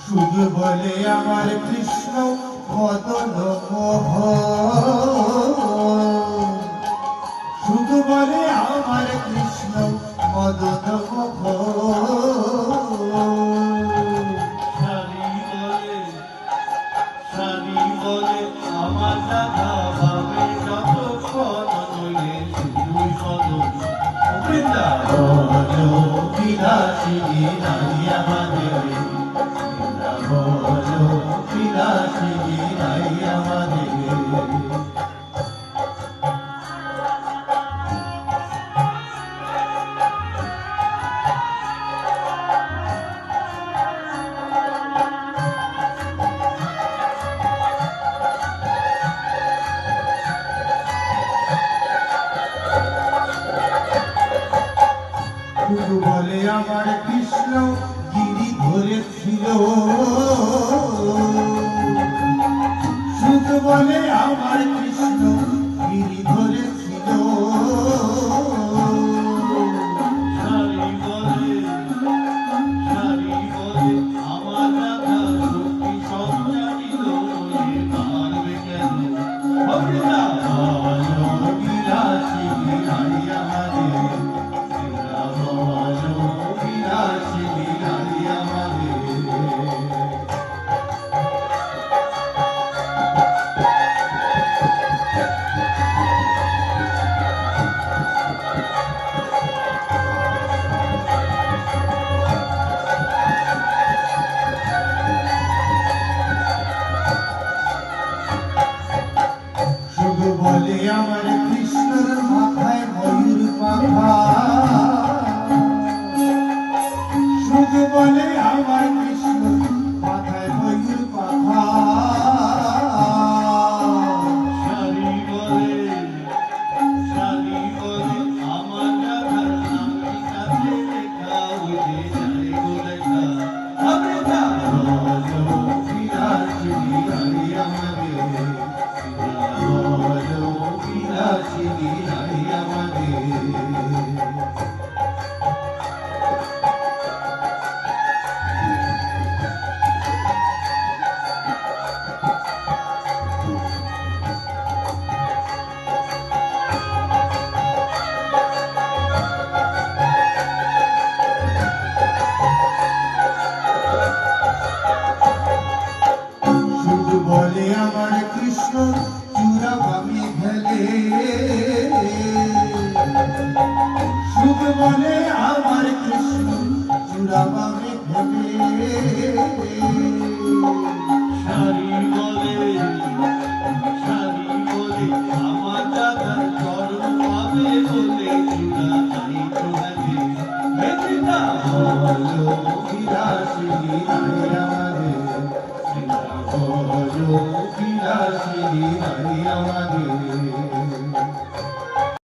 শুধু বলে আমার কৃষ্ণ মদন মোহ, শুধু বলে আমার কৃষ্ণ মদন মোহ। সারি বলে আমার রাধা ভাবে যতক্ষণ নইলে শুধুই মদন। বৃন্দাবন বিলাসিনী নারী আমাদের, বৃন্দাবন বিলাসিনী নারী আমাদের। শুধু বলে আমার কৃষ্ণ গিরি ধরেছিল, শুধু বলে আমার কৃষ্ণ গিরি ধরেছিল। সারি বলে আমার রাধা শক্তি সব জানিল, পারবে কেন? বৃন্দাবন বিলাসিনী নারী আমাদের, বৃন্দাবন বিলাসিনী নারী আমাদের। শুধু বলে আমার কৃষ্ণর মাথায় ময়ূর পাখা, শুধু বলে আমার কৃষ্ণ মাথায় ময়ূর পাখা। সারি বলে আমার রাধার নামটি কাছে লেখা, উঠে যায় গো লেখা। বৃন্দাবন বিলাসিনী নারী আমাদের, বৃন্দাবন বিলাসিনী নারী আমাদের। শুধু বলে আমার কৃষ্ণ চূড়া বামে ফেলে, শুধু বলে আমার কৃষ্ণ চূড়া বামে ফেলে। সারি বলে আমার রাধার চরণ পাবে বলে চূড়া তাই চূড়াতে। বৃন্দাবন বিলাসিনী নারী আমাদের, বৃন্দাবন বিলাসিনী নারী আমাদের।